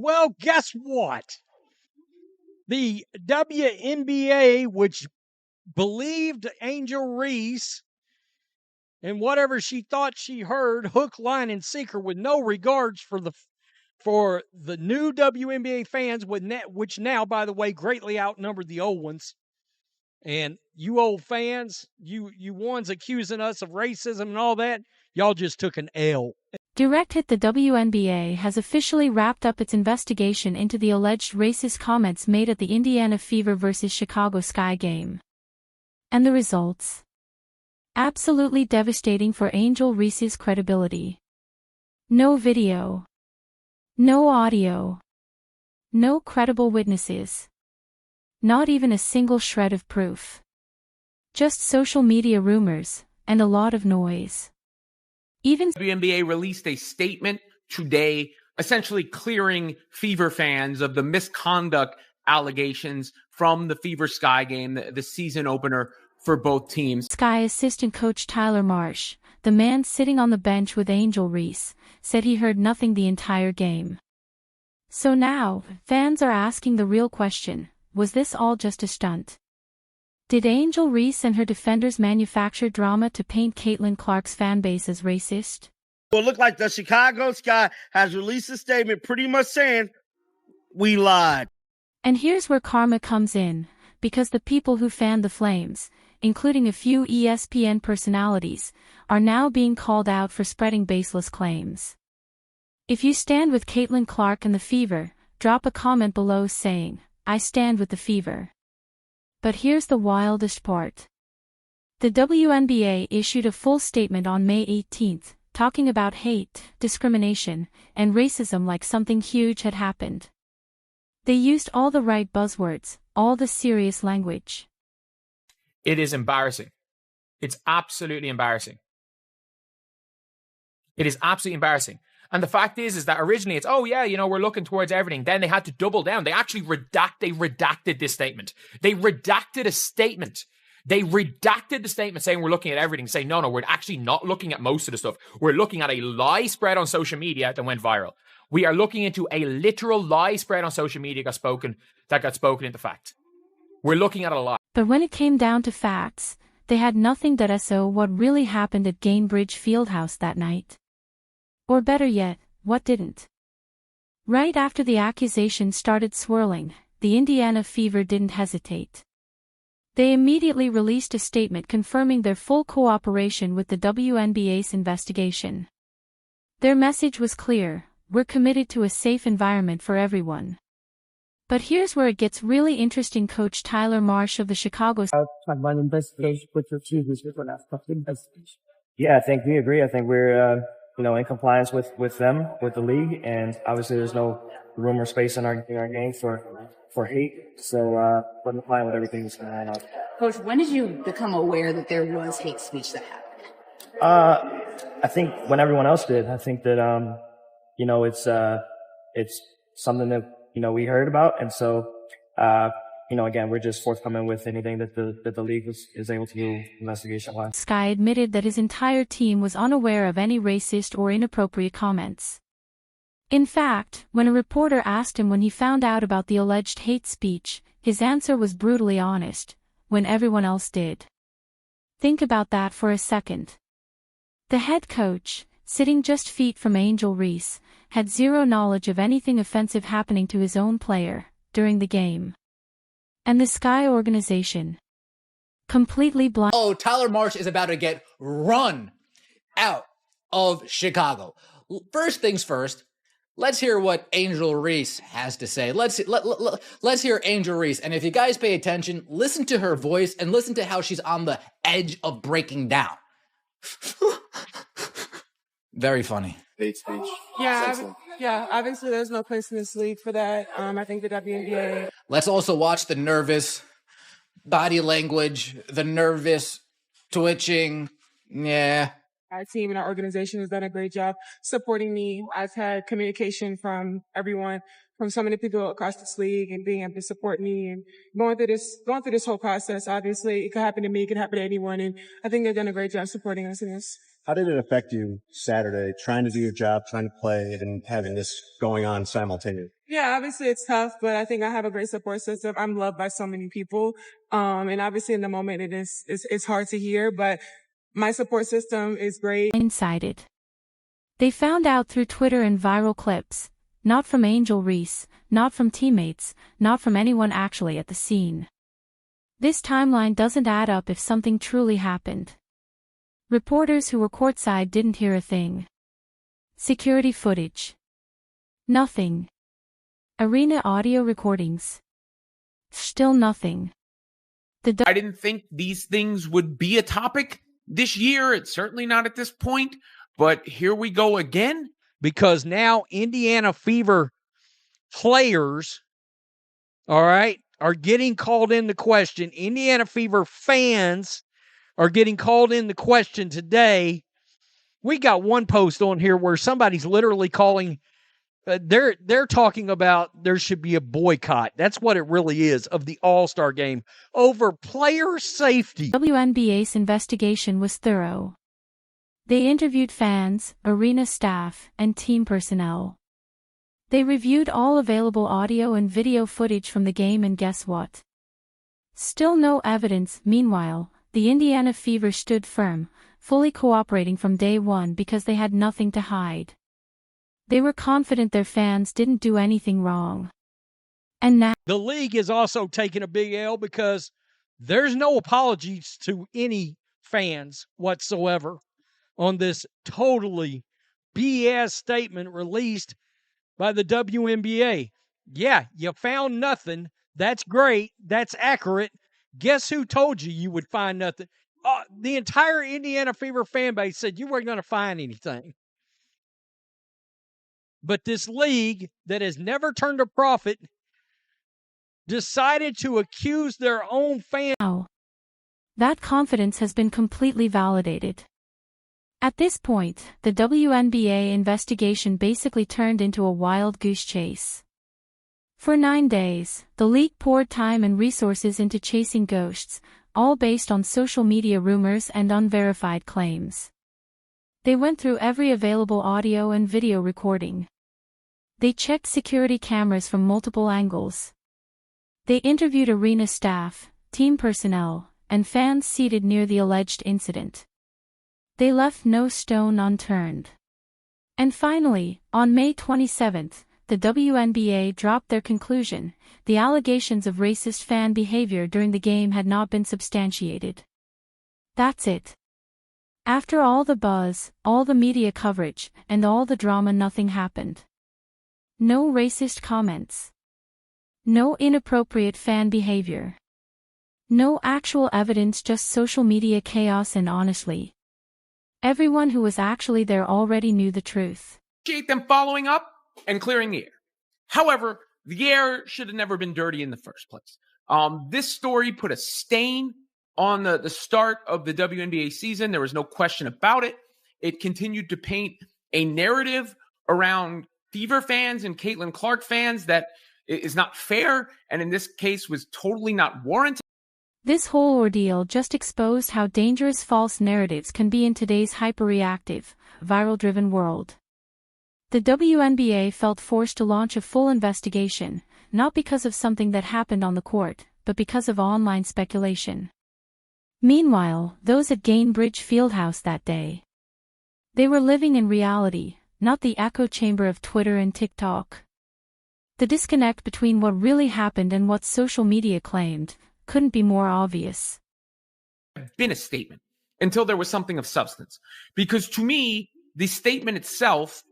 Well, guess what? The WNBA, which believed Angel Reese and whatever she thought she heard, hook, line, and sinker, with no regards for the new WNBA fans, which now, by the way, greatly outnumber the old ones. And you old fans, you ones accusing us of racism and all that, y'all just took an L. Direct Hit. The WNBA has officially wrapped up its investigation into the alleged racist comments made at the Indiana Fever vs. Chicago Sky game. And the results? Absolutely devastating for Angel Reese's credibility. No video. No audio. No credible witnesses. Not even a single shred of proof. Just social media rumors, and a lot of noise. Even WNBA released a statement today, essentially clearing Fever fans of the misconduct allegations from the Fever Sky game, the season opener for both teams. Sky assistant coach Tyler Marsh, the man sitting on the bench with Angel Reese, said he heard nothing the entire game. So now, fans are asking the real question: was this all just a stunt? Did Angel Reese and her defenders manufacture drama to paint Caitlin Clark's fanbase as racist? Well, it looked like the Chicago Sky has released a statement pretty much saying, we lied. And here's where karma comes in, because the people who fanned the Flames, including a few ESPN personalities, are now being called out for spreading baseless claims. If you stand with Caitlin Clark and the Fever, drop a comment below saying, "I stand with the Fever." But here's the wildest part. The WNBA issued a full statement on May 18th, talking about hate, discrimination, and racism like something huge had happened. They used all the right buzzwords, all the serious language. It is embarrassing. It's absolutely embarrassing. It is absolutely embarrassing. And the fact is that originally it's, oh yeah, we're looking towards everything. Then they had to double down. They actually redacted this statement. They redacted a statement. They redacted the statement saying we're looking at everything, saying, no, we're actually not looking at most of the stuff. We're looking at a lie spread on social media that went viral. We are looking into a literal lie spread on social media that got spoken into fact. We're looking at a lie. But when it came down to facts, they had nothing that show what really happened at Gainbridge Fieldhouse that night. Or better yet, what didn't. Right after the accusation started swirling, the Indiana Fever didn't hesitate. They immediately released a statement confirming their full cooperation with the WNBA's investigation. Their message was clear: we're committed to a safe environment for everyone. But here's where it gets really interesting. Coach Tyler Marsh of the Chicago. Yeah, I think we agree. I think we're, in compliance with them, with the league, and obviously there's no room or space in our game for hate. So we're in line with everything that's going on. Coach, when did you become aware that there was hate speech that happened? I think when everyone else did. I think that it's something that we heard about, and so again, we're just forthcoming with anything that the league is able to do investigation-wise. Sky admitted that his entire team was unaware of any racist or inappropriate comments. In fact, when a reporter asked him when he found out about the alleged hate speech, his answer was brutally honest: when everyone else did. Think about that for a second. The head coach, sitting just feet from Angel Reese, had zero knowledge of anything offensive happening to his own player during the game. And the Sky organization, completely blind. Oh, Tyler Marsh is about to get run out of Chicago. First things first, let's hear what Angel Reese has to say. Let's hear Angel Reese. And if you guys pay attention, listen to her voice and listen to how she's on the edge of breaking down. Very funny. Hate speech. Yeah, obviously there's no place in this league for that. I think the WNBA. Let's also watch the nervous body language, the nervous twitching. Yeah. Our team and our organization has done a great job supporting me. I've had communication from everyone, from so many people across this league, and being able to support me and going through this whole process. Obviously, it could happen to me, it could happen to anyone, and I think they've done a great job supporting us in this. How did it affect you Saturday, trying to do your job, trying to play, and having this going on simultaneously? Yeah, obviously it's tough, but I think I have a great support system. I'm loved by so many people. And obviously in the moment it's hard to hear, but my support system is great. Blindsided. They found out through Twitter and viral clips, not from Angel Reese, not from teammates, not from anyone actually at the scene. This timeline doesn't add up if something truly happened. Reporters who were courtside didn't hear a thing. Security footage. Nothing. Arena audio recordings. Still nothing. I didn't think these things would be a topic this year. It's certainly not at this point, but here we go again. Because now Indiana Fever players, all right, are getting called into question. Indiana Fever fans are getting called into question today. We got one post on here where somebody's literally calling, they're talking about there should be a boycott. That's what it really is of the All-Star game over player safety. WNBA's investigation was thorough. They interviewed fans, arena staff, and team personnel. They reviewed all available audio and video footage from the game, and guess what? Still no evidence. Meanwhile, the Indiana Fever stood firm, fully cooperating from day one because they had nothing to hide. They were confident their fans didn't do anything wrong. And now the league is also taking a big L because there's no apologies to any fans whatsoever on this totally BS statement released by the WNBA. Yeah, you found nothing. That's great. That's accurate. Guess who told you you would find nothing? The entire Indiana Fever fan base said you weren't going to find anything. But this league that has never turned a profit decided to accuse their own fans. now, that confidence has been completely validated. At this point, the WNBA investigation basically turned into a wild goose chase. For 9 days, the league poured time and resources into chasing ghosts, all based on social media rumors and unverified claims. They went through every available audio and video recording. They checked security cameras from multiple angles. They interviewed arena staff, team personnel, and fans seated near the alleged incident. They left no stone unturned. And finally, on May 27th, the WNBA dropped their conclusion: the allegations of racist fan behavior during the game had not been substantiated. That's it. After all the buzz, all the media coverage, and all the drama, nothing happened. No racist comments. No inappropriate fan behavior. No actual evidence, just social media chaos, and honestly, everyone who was actually there already knew the truth. Appreciate them following up and clearing the air. However, the air should have never been dirty in the first place. This story put a stain on the start of the WNBA season. There was no question about it. It continued to paint a narrative around Fever fans and Caitlin Clark fans that is not fair, and in this case was totally not warranted. This whole ordeal just exposed how dangerous false narratives can be in today's hyperreactive, viral-driven world. The WNBA felt forced to launch a full investigation, not because of something that happened on the court, but because of online speculation. Meanwhile, those at Gainbridge Fieldhouse that day, they were living in reality, not the echo chamber of Twitter and TikTok. The disconnect between what really happened and what social media claimed couldn't be more obvious. Been a statement until there was something of substance. Because to me, the statement itself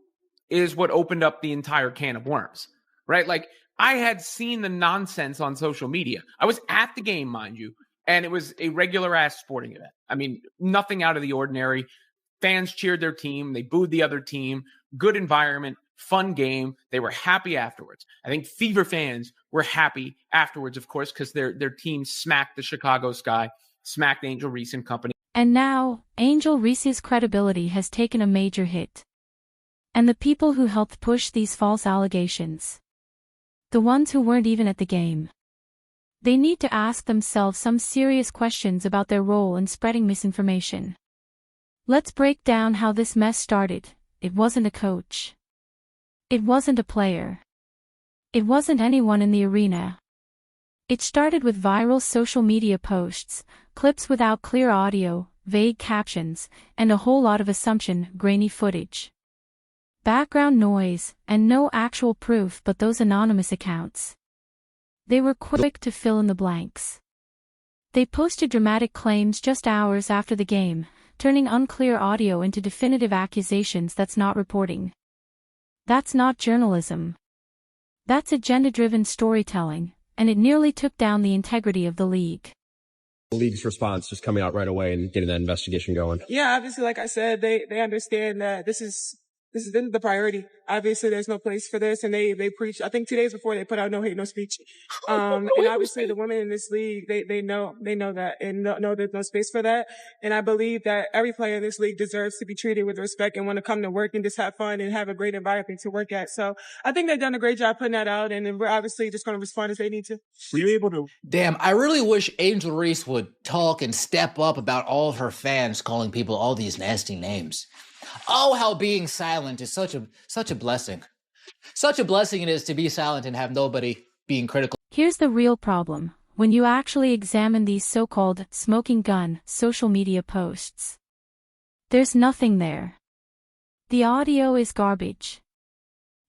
is what opened up the entire can of worms, right? Like, I had seen the nonsense on social media. I was at the game, mind you, and it was a regular ass sporting event. I mean, nothing out of the ordinary. Fans cheered their team. They booed the other team. Good environment, fun game. They were happy afterwards. I think Fever fans were happy afterwards, of course, because their team smacked the Chicago Sky, smacked Angel Reese and company. And now, Angel Reese's credibility has taken a major hit. And the people who helped push these false allegations, the ones who weren't even at the game, they need to ask themselves some serious questions about their role in spreading misinformation. Let's break down how this mess started. It wasn't a coach. It wasn't a player. It wasn't anyone in the arena. It started with viral social media posts, clips without clear audio, vague captions, and a whole lot of assumption, grainy footage. Background noise, and no actual proof but those anonymous accounts. They were quick to fill in the blanks. They posted dramatic claims just hours after the game, turning unclear audio into definitive accusations. That's not reporting. That's not journalism. That's agenda-driven storytelling, and it nearly took down the integrity of the league. The league's response, just coming out right away and getting that investigation going. Yeah, obviously, like I said, they understand that this is the priority. Obviously, there's no place for this, and they preach. I think 2 days before they put out no hate, no speech. And obviously, the women in this league, they know that, and know there's no space for that. And I believe that every player in this league deserves to be treated with respect and want to come to work and just have fun and have a great environment to work at. So I think they've done a great job putting that out, and we're obviously just going to respond as they need to. Were you able to? Damn, I really wish Angel Reese would talk and step up about all of her fans calling people all these nasty names. Oh, how being silent is such a blessing. Such a blessing it is to be silent and have nobody being critical. Here's the real problem, when you actually examine these so-called smoking gun social media posts. There's nothing there. The audio is garbage.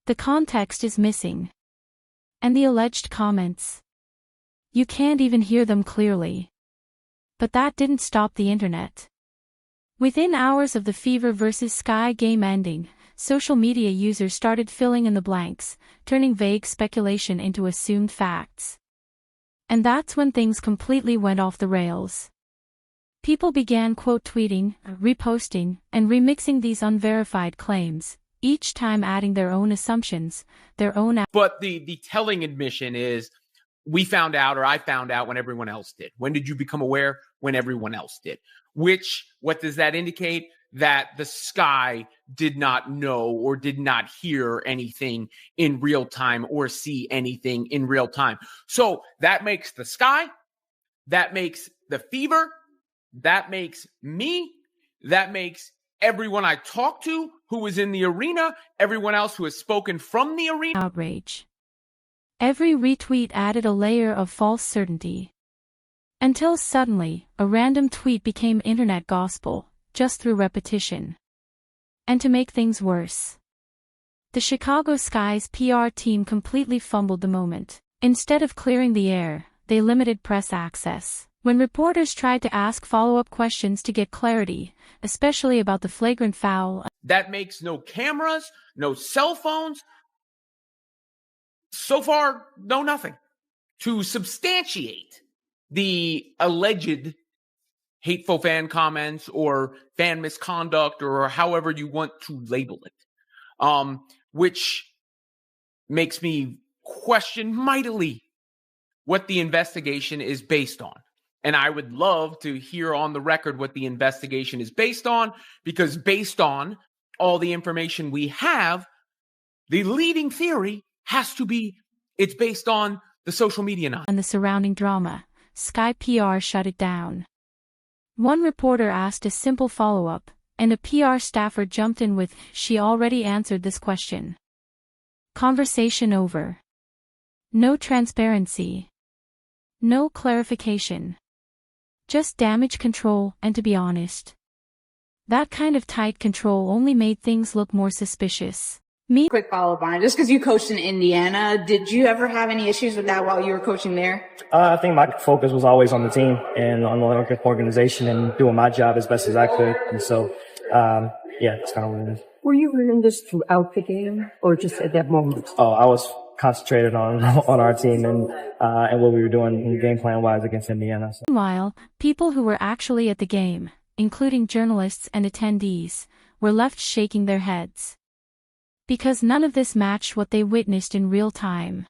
The context is missing. And the alleged comments. You can't even hear them clearly. But that didn't stop the internet. Within hours of the Fever vs. Sky game ending, social media users started filling in the blanks, turning vague speculation into assumed facts. And that's when things completely went off the rails. People began quote tweeting, reposting, and remixing these unverified claims, each time adding their own assumptions, their own... But the telling admission is, we found out, or I found out when everyone else did. When did you become aware? When everyone else did. What does that indicate? That the Sky did not know or did not hear anything in real time or see anything in real time. So that makes the Sky, that makes the Fever, that makes me, that makes everyone I talked to who was in the arena, everyone else who has spoken from the arena. Outrage. Every retweet added a layer of false certainty. Until suddenly, a random tweet became internet gospel, just through repetition. And to make things worse, the Chicago Sky's PR team completely fumbled the moment. Instead of clearing the air, they limited press access. When reporters tried to ask follow-up questions to get clarity, especially about the flagrant foul... That makes no cameras, no cell phones. So far, no nothing. To substantiate the alleged hateful fan comments or fan misconduct or however you want to label it, which makes me question mightily what the investigation is based on. And I would love to hear on the record what the investigation is based on, because based on all the information we have, the leading theory has to be it's based on the social media and the surrounding drama. Sky PR shut it down. One reporter asked a simple follow-up, and a PR staffer jumped in with, "She already answered this question." Conversation over. No transparency. No clarification. Just damage control, and to be honest, that kind of tight control only made things look more suspicious. Quick follow-up on it. Just because you coached in Indiana, did you ever have any issues with that while you were coaching there? I think my focus was always on the team and on the organization and doing my job as best as I could. And so, yeah, that's kind of what it is. Were you learning this throughout the game or just at that moment? Oh, I was concentrated on our team and what we were doing in game plan wise against Indiana. So. Meanwhile, people who were actually at the game, including journalists and attendees, were left shaking their heads. Because none of this matched what they witnessed in real time.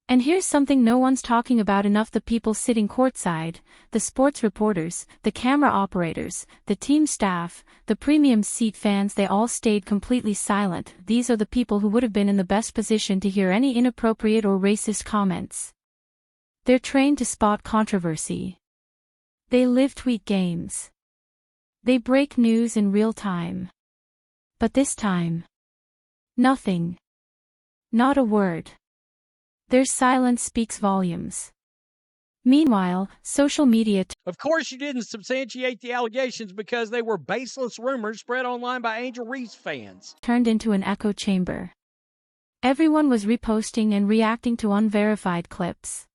And here's something no one's talking about enough: the people sitting courtside, the sports reporters, the camera operators, the team staff, the premium seat fans, they all stayed completely silent. These are the people who would have been in the best position to hear any inappropriate or racist comments. They're trained to spot controversy. They live tweet games. They break news in real time. But this time, nothing. Not a word. Their silence speaks volumes. Meanwhile, social media Of course, you didn't substantiate the allegations because they were baseless rumors spread online by Angel Reese fans. Turned into an echo chamber. Everyone was reposting and reacting to unverified clips,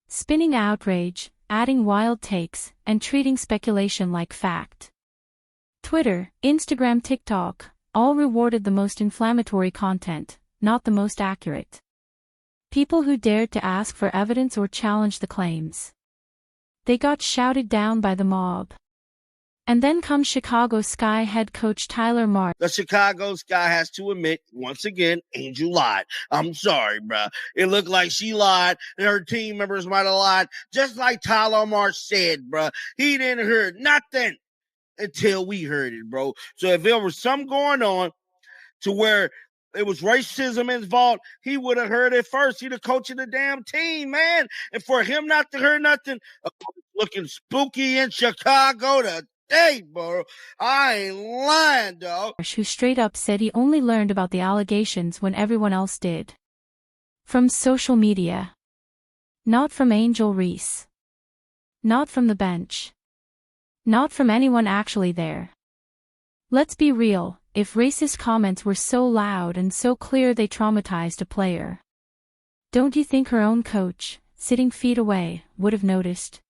spinning outrage, adding wild takes, and treating speculation like fact. Twitter, Instagram, TikTok, all rewarded the most inflammatory content, not the most accurate. People who dared to ask for evidence or challenge the claims. They got shouted down by the mob. And then comes Chicago Sky head coach Tyler Marsh. The Chicago Sky has to admit, once again, Angel lied. I'm sorry, bro. It looked like she lied, and her team members might have lied, just like Tyler Marsh said, bro. He didn't hear nothing until we heard it, bro. So if there was something going on to where it was racism involved, he would have heard it first. He'd have coached the damn team, man. And for him not to hear nothing, looking spooky in Chicago today, bro. I ain't lying, dog. Who straight up said he only learned about the allegations when everyone else did. From social media. Not from Angel Reese. Not from the bench. Not from anyone actually there. Let's be real, if racist comments were so loud and so clear they traumatized a player, don't you think her own coach, sitting feet away, would have noticed?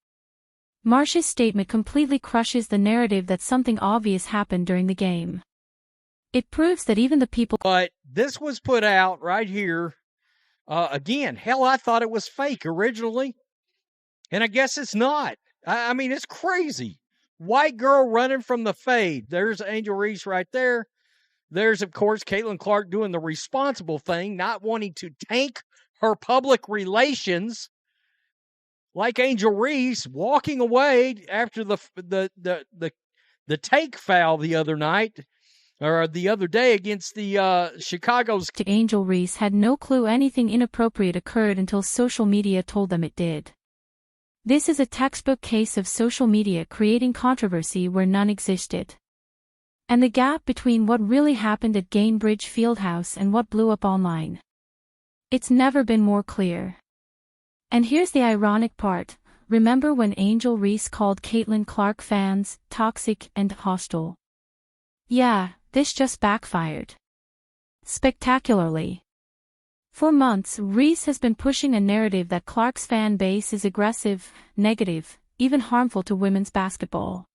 Marsh's statement completely crushes the narrative that something obvious happened during the game. It proves that even the people— But this was put out right here. Again, hell, I thought it was fake originally. And I guess it's not. I mean, it's crazy. White girl running from the fade. There's Angel Reese right there. There's, of course, Caitlin Clark doing the responsible thing, not wanting to tank her public relations, like Angel Reese walking away after the take foul the other night, or the other day against the Chicago's. Angel Reese had no clue anything inappropriate occurred until social media told them it did. This is a textbook case of social media creating controversy where none existed. And the gap between what really happened at Gainbridge Fieldhouse and what blew up online. It's never been more clear. And here's the ironic part. Remember when Angel Reese called Caitlin Clark fans toxic and hostile? Yeah, this just backfired. Spectacularly. For months, Reese has been pushing a narrative that Clark's fan base is aggressive, negative, even harmful to women's basketball.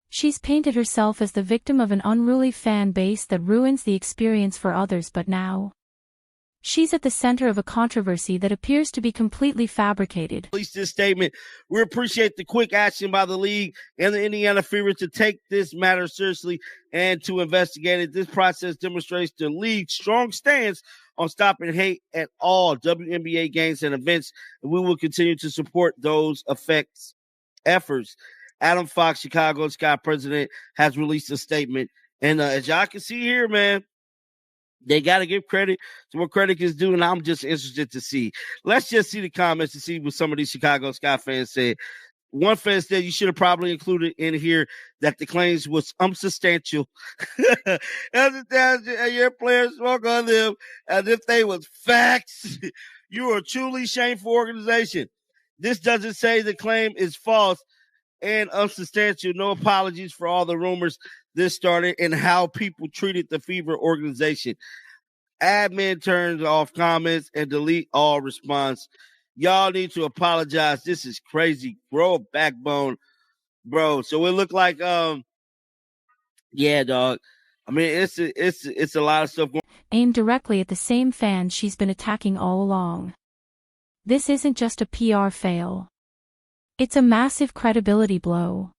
She's painted herself as the victim of an unruly fan base that ruins the experience for others, but now she's at the center of a controversy that appears to be completely fabricated. Release this statement. We appreciate the quick action by the league and the Indiana Fever to take this matter seriously and to investigate it. This process demonstrates the league's strong stance on stopping hate at all WNBA games and events, and we will continue to support those efforts. Adam Fox, Chicago Sky president, has released a statement, and as y'all can see here, man, they got to give credit to what credit is due, and I'm just interested to see. Let's just see the comments to see what some of these Chicago Sky fans said. One fan said you should have probably included in here that the claims was unsubstantial. Your players spoke on them as if they was facts. You are a truly shameful organization. This doesn't say the claim is false and unsubstantial. No apologies for all the rumors this started and how people treated the Fever organization. Admin turns off comments and delete all response. Y'all need to apologize. This is crazy. Grow a backbone, bro. So it looked like, yeah, dog. I mean, it's a lot of stuff going. Aimed directly at the same fans she's been attacking all along. This isn't just a PR fail. It's a massive credibility blow.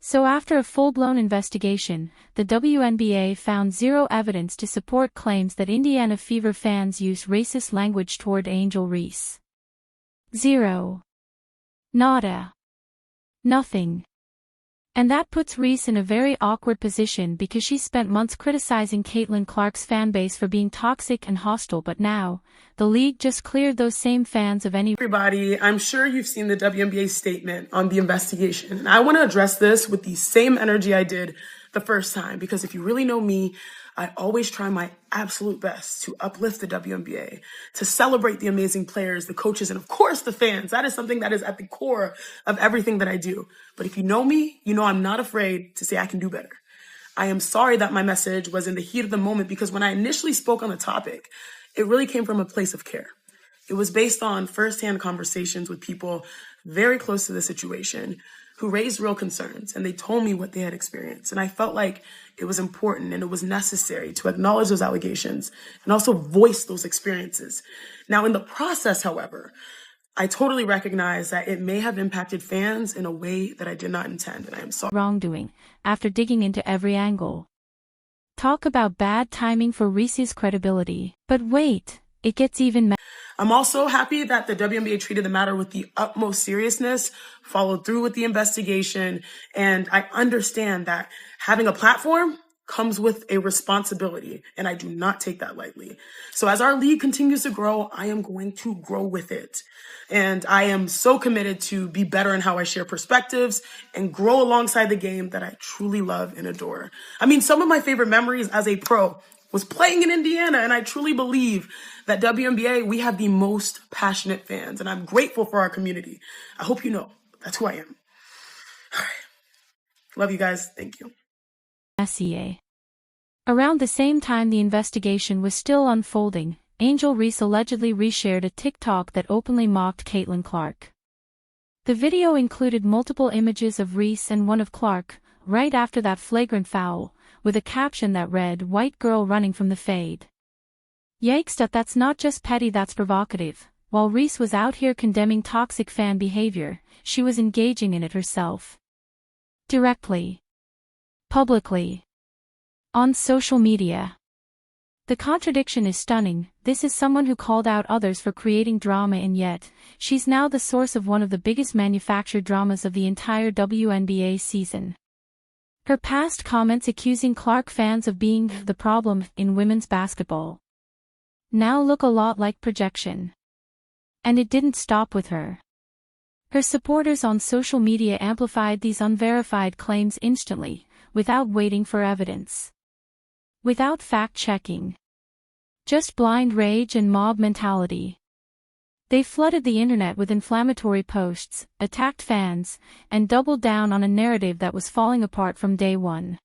So after a full-blown investigation, the WNBA found zero evidence to support claims that Indiana Fever fans used racist language toward Angel Reese. Zero. Nada. Nothing. And that puts Reese in a very awkward position because she spent months criticizing Caitlin Clark's fanbase for being toxic and hostile, but now, the league just cleared those same fans of any— Everybody, I'm sure you've seen the WNBA statement on the investigation, and I want to address this with the same energy I did the first time, because if you really know me, I always try my absolute best to uplift the WNBA, to celebrate the amazing players, the coaches, and of course the fans. That is something that is at the core of everything that I do. But if you know me, you know I'm not afraid to say I can do better. I am sorry that my message was in the heat of the moment, because when I initially spoke on the topic, it really came from a place of care. It was based on firsthand conversations with people very close to the situation who raised real concerns, and they told me what they had experienced. And I felt like it was important and it was necessary to acknowledge those allegations and also voice those experiences. Now, in the process, however, I totally recognize that it may have impacted fans in a way that I did not intend, and I am sorry. Wrongdoing, after digging into every angle. Talk about bad timing for Reese's credibility. But wait, it gets even I'm also happy that the WNBA treated the matter with the utmost seriousness, followed through with the investigation, and I understand that having a platform comes with a responsibility, and I do not take that lightly. So as our league continues to grow, I am going to grow with it. And I am so committed to be better in how I share perspectives and grow alongside the game that I truly love and adore. I mean, some of my favorite memories as a pro was playing in Indiana, and I truly believe that WNBA, we have the most passionate fans, and I'm grateful for our community. I hope you know that's who I am. All right. Love you guys. Thank you. SEA. Around the same time the investigation was still unfolding, Angel Reese allegedly reshared a TikTok that openly mocked Caitlin Clark. The video included multiple images of Reese and one of Clark, right after that flagrant foul, with a caption that read, "White girl running from the fade." Yikes, that's not just petty, that's provocative. While Reese was out here condemning toxic fan behavior, she was engaging in it herself. Directly. Publicly. On social media. The contradiction is stunning. This is someone who called out others for creating drama, and yet, she's now the source of one of the biggest manufactured dramas of the entire WNBA season. Her past comments accusing Clark fans of being the problem in women's basketball now look a lot like projection. And it didn't stop with her. Her supporters on social media amplified these unverified claims instantly, without waiting for evidence. Without fact-checking. Just blind rage and mob mentality. They flooded the internet with inflammatory posts, attacked fans, and doubled down on a narrative that was falling apart from day one.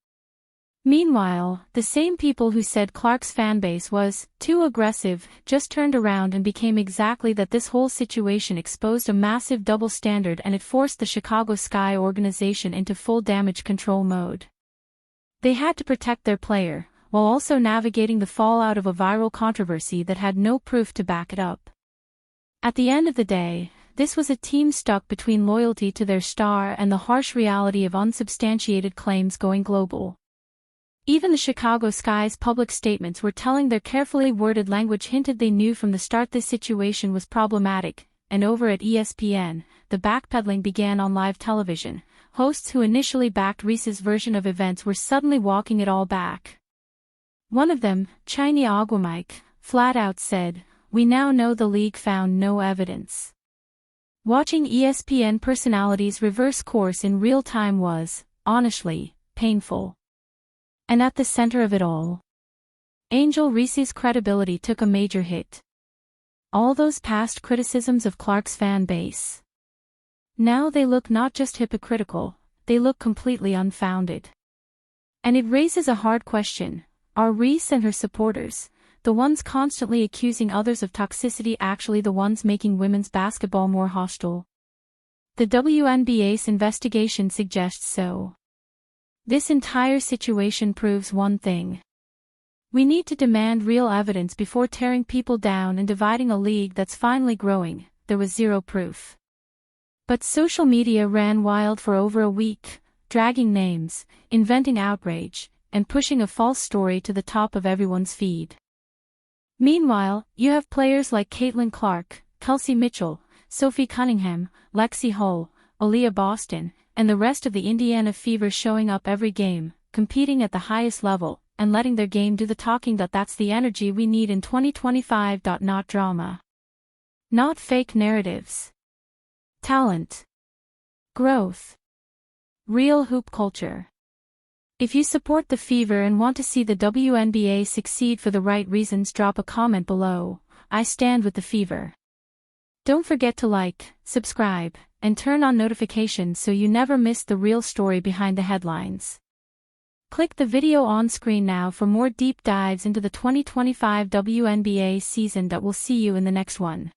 Meanwhile, the same people who said Clark's fanbase was too aggressive just turned around and became exactly that. This whole situation exposed a massive double standard, and it forced the Chicago Sky organization into full damage control mode. They had to protect their player, while also navigating the fallout of a viral controversy that had no proof to back it up. At the end of the day, this was a team stuck between loyalty to their star and the harsh reality of unsubstantiated claims going global. Even the Chicago Sky's public statements were telling. Their carefully worded language hinted they knew from the start this situation was problematic, and over at ESPN, the backpedaling began on live television. Hosts who initially backed Reese's version of events were suddenly walking it all back. One of them, Chiny Aguamike, flat out said, "We now know the league found no evidence." Watching ESPN personalities reverse course in real time was, honestly, painful. And at the center of it all, Angel Reese's credibility took a major hit. All those past criticisms of Clark's fan base. Now they look not just hypocritical, they look completely unfounded. And it raises a hard question: are Reese and her supporters, the ones constantly accusing others of toxicity, actually the ones making women's basketball more hostile? The WNBA's investigation suggests so. This entire situation proves one thing. We need to demand real evidence before tearing people down and dividing a league that's finally growing. There was zero proof. But social media ran wild for over a week, dragging names, inventing outrage, and pushing a false story to the top of everyone's feed. Meanwhile, you have players like Caitlin Clark, Kelsey Mitchell, Sophie Cunningham, Lexi Hull, Aaliyah Boston, and the rest of the Indiana Fever showing up every game, competing at the highest level, and letting their game do the talking. That's the energy we need in 2025. Not drama. Not fake narratives. Talent. Growth. Real hoop culture. If you support the Fever and want to see the WNBA succeed for the right reasons, drop a comment below. I stand with the Fever. Don't forget to like, subscribe, and turn on notifications so you never miss the real story behind the headlines. Click the video on screen now for more deep dives into the 2025 WNBA season that will see you in the next one.